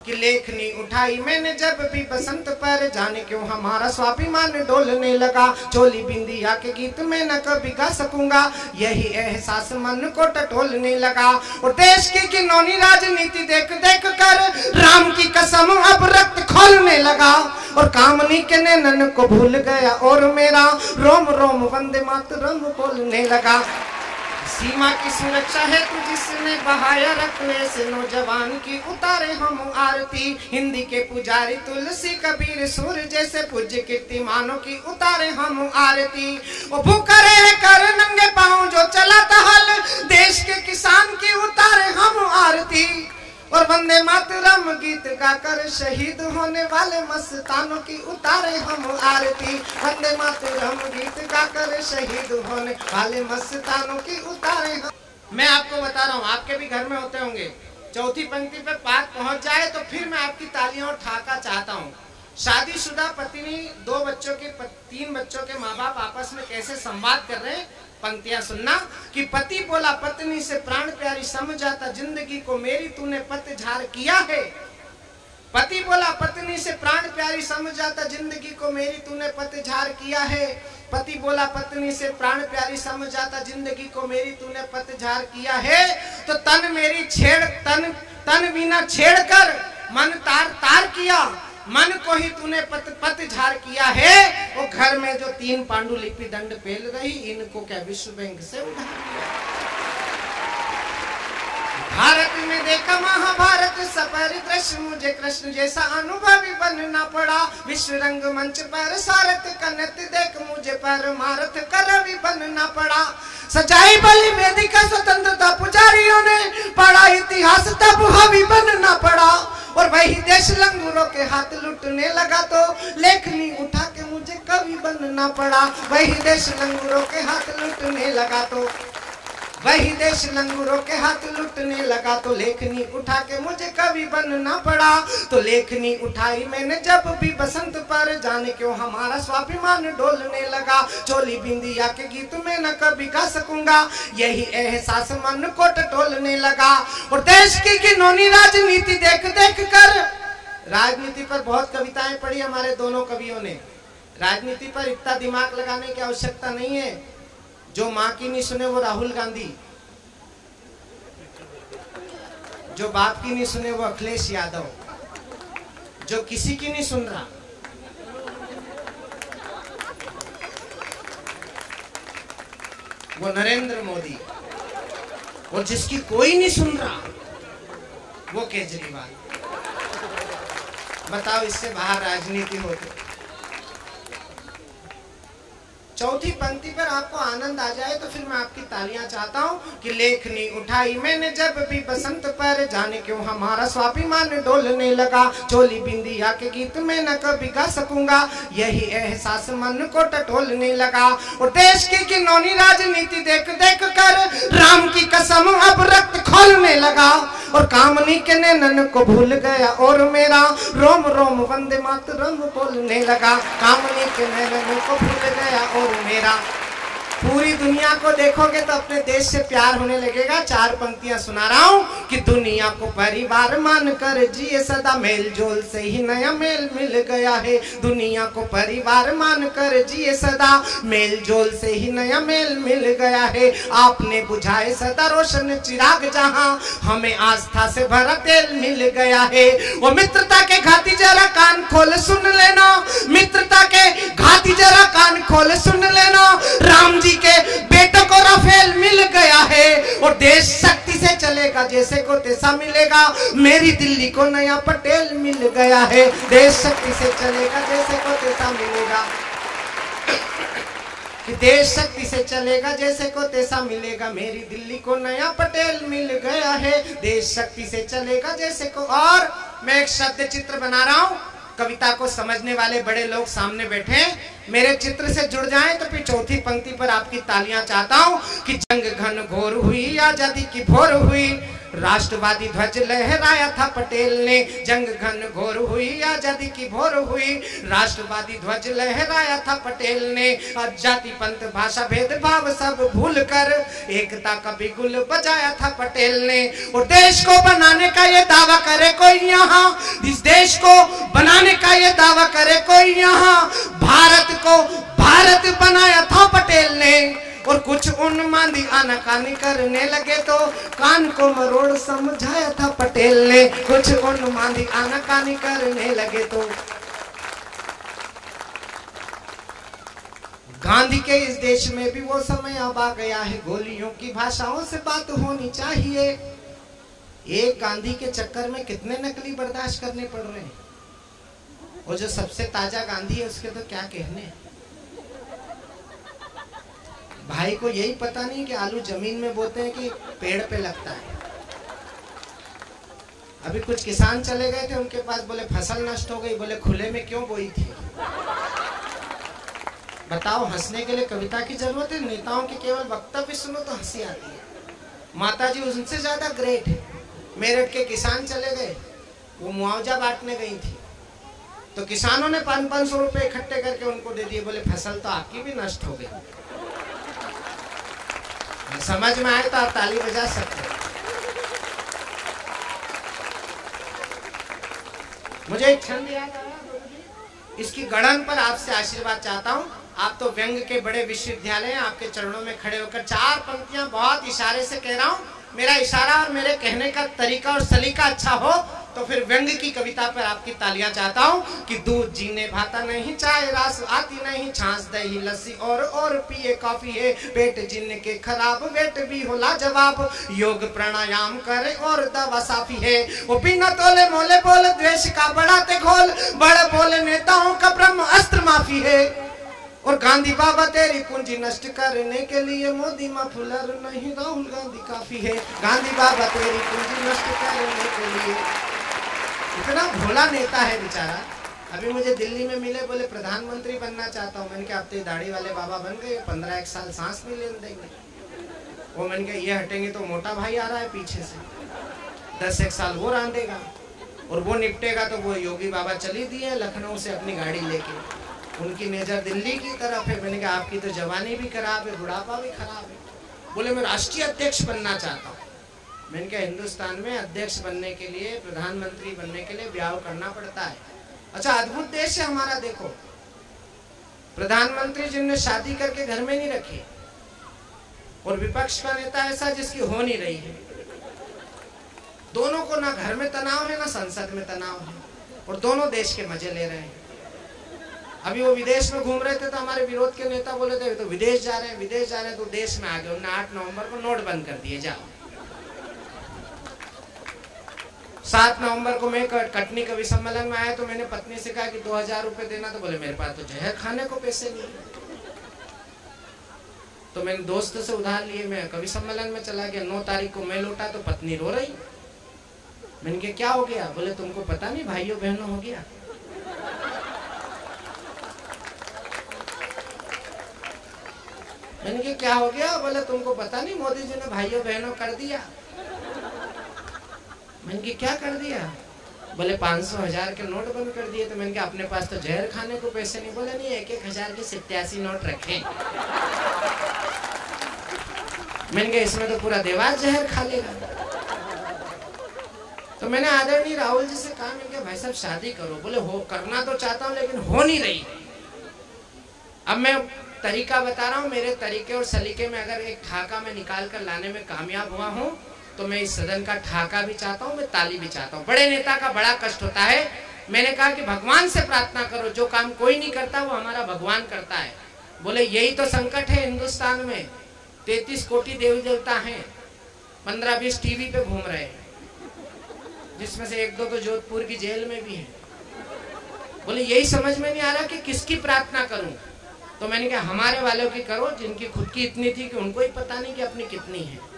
कि लेखनी उठाई मैंने जब भी बसंत पर, जाने क्यों हमारा स्वाभिमान डोलने लगा। चोली बिंदिया के गीत में न कभी गा सकूंगा, यही एहसास मन को टटोलने लगा। और देश की घिनौनी राजनीति देख देख कर राम की कसम अब रक्त खोलने लगा। और कामनी के नैनन को भूल गया और मेरा रोम रोम वंदे मातरम बोलने लगा। सीमा की सुरक्षा है तू जिसने बहाया रखने से, नौजवान की उतारे हम आरती। हिंदी के पुजारी तुलसी कबीर सूर जैसे पूज्य कीर्तिमानों की उतारे हम आरती। वो भूखा रहे कर नंगे पाँव जो चलाता हल, देश के किसान की उतारे हम आरती। और वंदे मातरम गीत गाकर शहीद होने वाले मस्तानों की उतारे हम आरती। वंदे मातरम गीत गाकर शहीद होने वाले मस्तानों की उतारे हम। मैं आपको बता रहा हूँ, आपके भी घर में होते होंगे, चौथी पंक्ति पे पाठ पहुंच जाए तो फिर मैं आपकी तालियां और ठाका चाहता हूँ। शादीशुदा पत्नी, 2 बच्चों के 3 बच्चों के माँ बाप आपस में कैसे संवाद कर रहे हैं, पंक्तियां सुनना। कि पति बोला पत्नी से प्राण प्यारी समझाता, जिंदगी को मेरी तूने पतझड़ किया है। पति बोला पत्नी से प्राण प्यारी समझाता, जिंदगी को मेरी तूने पतझड़ किया है। पति बोला पत्नी से प्राण प्यारी समझाता, जिंदगी को मेरी तूने पतझड़ किया है। तो तन मेरी तन बिना छेड़ कर मन तार तार किया, मन को ही तूने पतझड़ किया है। वो घर में जो 3 पांडुलिपि दंड फैल रही, इनको क्या विश्व बैंक से उधार किया। भारत में देखा महाभारत सपरिदृश्य, मुझे कृष्ण जैसा अनुभवी बनना पड़ा। विश्व रंग मंच पर सारथ का नृत्य देख मुझे परमार्थ का रवि बनना पड़ा। सजाई बलि वेदिका स्वतंत्रता पुजारियों ने, पढ़ा इतिहास तब हवि बनना पड़ा। और वही देश लंगूरों के हाथ लुटने लगा तो लेखनी उठा के मुझे कवि बनना पड़ा। वही देश लंगूरों के हाथ लुटने लगा तो, वही देश लंगूरों के हाथ लुटने लगा तो लेखनी उठा के मुझे कवि बनना पड़ा। तो लेखनी उठाई मैंने जब भी बसंत पर, जाने क्यों हमारा स्वाभिमान डोलने लगा। चोली बिंदिया के गीत में न कभी गा सकूंगा, यही एहसास मन को टटोलने लगा। और देश की घिनौनी राजनीति देख देख कर, राजनीति पर बहुत कविताएं पढ़ी हमारे दोनों कवियों ने। राजनीति पर इतना दिमाग लगाने की आवश्यकता नहीं है। जो माँ की नहीं सुने वो राहुल गांधी, जो बाप की नहीं सुने वो अखिलेश यादव, जो किसी की नहीं सुन रहा वो नरेंद्र मोदी, और जिसकी कोई नहीं सुन रहा वो केजरीवाल। बताओ, इससे बाहर राजनीति होती। चौथी पंक्ति पर आपको आनंद आ जाए तो फिर मैं आपकी तालियां चाहता हूं। कि लेखनी उठाई मैंने जब भी बसंत पर, जाने क्यों हमारा स्वाभिमान डोलने लगा। चोली बिंदिया के गीत में न कभी गा सकूंगा, यही एहसास मन को टटोलने लगा। और देश की घिनौनी राजनीति देख देख कर राम की कसम अब रक्त खोलने लगा। और कामनी के नैनन को भूल गया और मेरा रोम रोम वंदे मातरम बोलने लगा। कामनी के नैनन को भूल गया और मेरा। पूरी दुनिया को देखोगे तो अपने देश से प्यार होने लगेगा। 4 पंक्तियां सुना रहा हूँ। कि दुनिया को परिवार मान कर जिए सदा, मेल जोल से ही नया मेल मिल गया है। दुनिया को परिवार मान कर जिए सदा, मेल जोल से ही नया मेल मिल गया है। आपने बुझाए सदा रोशन चिराग, जहाँ हमें आस्था से भरा तेल मिल गया है। वो मित्रता के घाती जरा कान खोल सुन लेना, मित्रता के घाती जरा कान खोल सुन लेना। राम जी के बेटों को राफेल मिल गया है। और देश शक्ति से चलेगा जैसे को तैसा मिलेगा, मेरी दिल्ली को नया पटेल मिल गया है। देश शक्ति से चलेगा जैसे को तैसा मिलेगा, कि देश शक्ति से चलेगा जैसे को तैसा मिलेगा, मेरी दिल्ली को नया पटेल मिल गया है। देश शक्ति से चलेगा जैसे को। और मैं एक शब्द चित्र बना रहा हूँ, कविता को समझने वाले बड़े लोग सामने बैठे मेरे चित्र से जुड़ जाएं तो फिर चौथी पंक्ति पर आपकी तालियां चाहता हूं। कि जंग घन घोर हुई, आजादी की भोर हुई, राष्ट्रवादी ध्वज लहराया था पटेल ने, जंग घन घोर हुई आजादी की भोर हुई। राष्ट्रवादी ध्वज लहराया था पटेल ने, जाति पंथ भाषा भेदभाव सब भूल कर एकता का बिगुल बजाया था पटेल ने। और देश को बनाने का ये दावा करे कोई यहाँ, इस देश को बनाने का ये दावा करे कोई यहाँ, भारत को भारत बनाया था पटेल ने। और कुछ उन्मादी आनाकानी करने लगे तो कान को मरोड़ समझाया था पटेल ने। कुछ उन्मादी आनाकानी करने लगे तो। गांधी के इस देश में भी वो समय अब आ गया है, गोलियों की भाषाओं से बात होनी चाहिए। एक गांधी के चक्कर में कितने नकली बर्दाश्त करने पड़ रहे हैं। और जो सबसे ताजा गांधी है उसके तो क्या कहने। भाई को यही पता नहीं कि आलू जमीन में बोते हैं कि पेड़ पे लगता है। अभी कुछ किसान चले गए थे उनके पास, बोले फसल नष्ट हो गई, बोले खुले में क्यों बोई थी। बताओ, हंसने के लिए कविता की जरूरत है? नेताओं के केवल वक्तव्य सुनो तो हंसी आती है। माता जी उनसे ज्यादा ग्रेट है। मेरठ के किसान चले गए, वो मुआवजा बांटने गई थी, तो किसानों ने 500 रुपए इकट्ठे करके उनको दे दिए। बोले फसल तो आपकी भी नष्ट हो गई। समझ में आए तो आप ताली बजा सकते हैं। मुझे एक छंद याद आया, इसकी गढ़न पर आपसे आशीर्वाद चाहता हूं। आप तो व्यंग के बड़े विश्वविद्यालय हैं, आपके चरणों में खड़े होकर 4 पंक्तियां बहुत इशारे से कह रहा हूं। मेरा इशारा और मेरे कहने का तरीका और सलीका अच्छा हो तो फिर व्यंग की कविता पर आपकी तालियां चाहता हूं कि दूध जीने भाता नहीं, चाय रास आती नहीं, छाछ दही लस्सी और पिए कॉफी है, पेट जिनके खराब वेट भी हो लाजवाब, योग प्राणायाम करे और दवा साफी है, वो बिना तोले मोले बोले द्वेष का बढ़ाते घोल, बड़े बोले नेताओं का ब्रह्म अस्त्र माफी है। और गांधी बाबा तेरी पूंजी नष्ट करने के लिए मोदी मफलर नहीं, राहुल गांधी काफी है। गांधी बाबा तेरी पूंजी नष्ट करने के लिए। इतना भोला नेता है बेचारा। अभी मुझे दिल्ली में मिले, बोले प्रधानमंत्री बनना चाहता हूँ। मैंने कहा अब तो दाढ़ी वाले बाबा बन गए, 15 साल सांस नहीं लेने देंगे। वो मैंने कहा ये हटेंगे तो मोटा भाई आ रहा है पीछे से, 10 साल वो रांधेगा, और वो निपटेगा तो वो योगी बाबा चली दिए लखनऊ से अपनी गाड़ी लेके, उनकी नजर दिल्ली की तरफ है। मैंने कहा आपकी तो जवानी भी खराब है, बुढ़ापा भी खराब है। बोले मैं राष्ट्रीय अध्यक्ष बनना चाहता हूँ। मैंने कहा हिंदुस्तान में अध्यक्ष बनने के लिए, प्रधानमंत्री बनने के लिए ब्याह करना पड़ता है। अच्छा, अद्भुत देश है हमारा। देखो, प्रधानमंत्री जिनने शादी करके घर में नहीं रखी, और विपक्ष का नेता ऐसा जिसकी हो नहीं रही है। दोनों को ना घर में तनाव है ना संसद में तनाव है, और दोनों देश के मजे ले रहे हैं। अभी वो विदेश में घूम रहे थे तो हमारे विरोध के नेता बोले थे तो विदेश जा रहे हैं, विदेश जा रहे हैं, तो देश में आ गए। उन्होंने 8 नवंबर को नोट बंद कर दिए। जाओ, 7 नवंबर को मैं कटनी कवि सम्मेलन में आया तो मैंने पत्नी से कहा कि 2000 रुपए देना, तो बोले मेरे पास तो जहर खाने को पैसे नहीं है। तो मैंने दोस्त से उधार लिए, मैं कवि सम्मेलन में चला गया। 9 तारीख को मैं लौटा तो पत्नी रो रही। मैंने कहा क्या हो गया? बोले तुमको पता नहीं भाइयों बहनों हो गया। मैंने कहा क्या हो गया? बोले तुमको पता नहीं मोदी जी ने भाइयों बहनों कर दिया। मैंने कहा क्या कर दिया? बोले 500 1000 के नोट बंद कर दिए। तो मैंने कहा अपने पास तो जहर खाने को पैसे नहीं। बोले नहीं, 1-1 हजार के 87 नोट रखे। मैंने कहा इसमें तो पूरा देवास जहर खा लेगा। तो मैंने आदरणीय राहुल जी से कहा, मैंने कहा भाई साहब शादी करो। बोले हो, करना तो चाहता हूँ लेकिन हो नहीं रही। अब मैं तरीका बता रहा हूँ, मेरे तरीके और सलीके में अगर एक ठाका में निकाल कर लाने में कामयाब हुआ हूँ तो मैं इस सदन का ठाका भी चाहता हूँ, मैं ताली भी चाहता हूँ। बड़े नेता का बड़ा कष्ट होता है। मैंने कहा कि भगवान से प्रार्थना करो, जो काम कोई नहीं करता वो हमारा भगवान करता है। बोले यही तो संकट है हिंदुस्तान में, 33 कोटि देवी देवता हैं, 15-20 टीवी पे घूम रहे हैं, जिसमें से 1-2 तो जोधपुर की जेल में भी है। बोले यही समझ में नहीं आ रहा कि किसकी प्रार्थना करूं। तो मैंने कहा हमारे वालों की करो, जिनकी खुद की इतनी थी कि उनको ही पता नहीं कि अपनी कितनी है।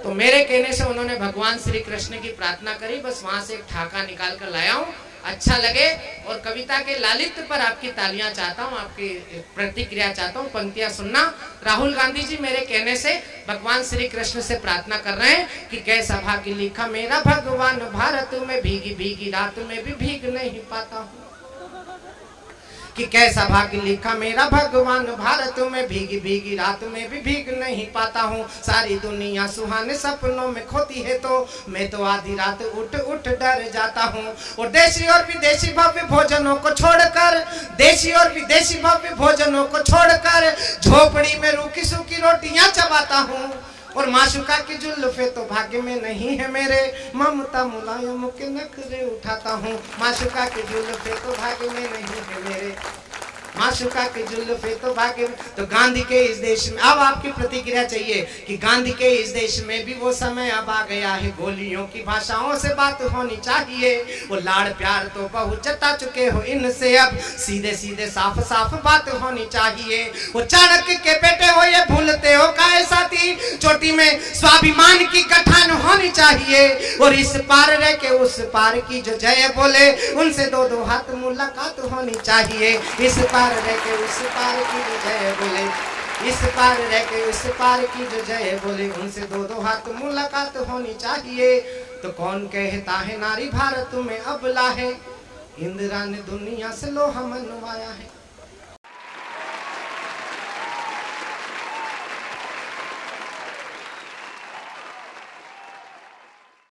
तो मेरे कहने से उन्होंने भगवान श्री कृष्ण की प्रार्थना करी, बस वहां से एक ठाका निकाल कर लाया हूं। अच्छा लगे और कविता के लालित्य पर आपकी तालियां चाहता हूं, आपकी प्रतिक्रिया चाहता हूं। पंक्तियां सुनना। राहुल गांधी जी मेरे कहने से भगवान श्री कृष्ण से प्रार्थना कर रहे हैं कि कैसा भाग्य लिखा मेरा भगवान, भारत में भीगी भीगी रात में भी भीग नहीं पाता हूं। कि कैसा भाग्य लिखा मेरा भगवान, भारत में भीगी भीगी रात में भी भीग नहीं पाता हूँ। सारी दुनिया सुहाने सपनों में खोती है तो मैं तो आधी रात उठ उठ डर जाता हूँ। और देशी और विदेशी भव्य भोजनों को छोड़कर, देशी और विदेशी भव्य भोजनों को छोड़कर झोपड़ी में रूखी सूखी रोटियां चबाता हूँ। और माशुका की जुल्फे तो भाग्य में नहीं है मेरे, ममता मुलायम के नखरे उठाता हूँ। माशुका की जुल्फे तो भाग्य में नहीं है मेरे, माशुका के जुल्फे तो भाग्य में। तो गांधी के इस देश में, अब आपकी प्रतिक्रिया चाहिए कि गांधी के इस देश में भी वो समय अब आ गया है, गोलियों की भाषाओं से बात होनी चाहिए। वो लाड़ प्यार तो बहुत जता चुके हो इनसे, अब सीधे सीधे साफ साफ बात होनी चाहिए। वो चाणक्य के बेटे हो ये भूलते हो काहे साथी, चोटी में स्वाभिमान की गठान होनी चाहिए। और इस पार रह के उस पार की जो जय बोले, उनसे दो दो हाथ मुलाकात होनी चाहिए। इस पार रह के उस पार की जो जय बोले, इस पार रह के उस पार की जो जय बोले, उनसे दो दो हाथ मुलाकात होनी चाहिए। तो कौन कहता है नारी भारत में अबला है, इंदिरा ने दुनिया से लोहा मनवाया है।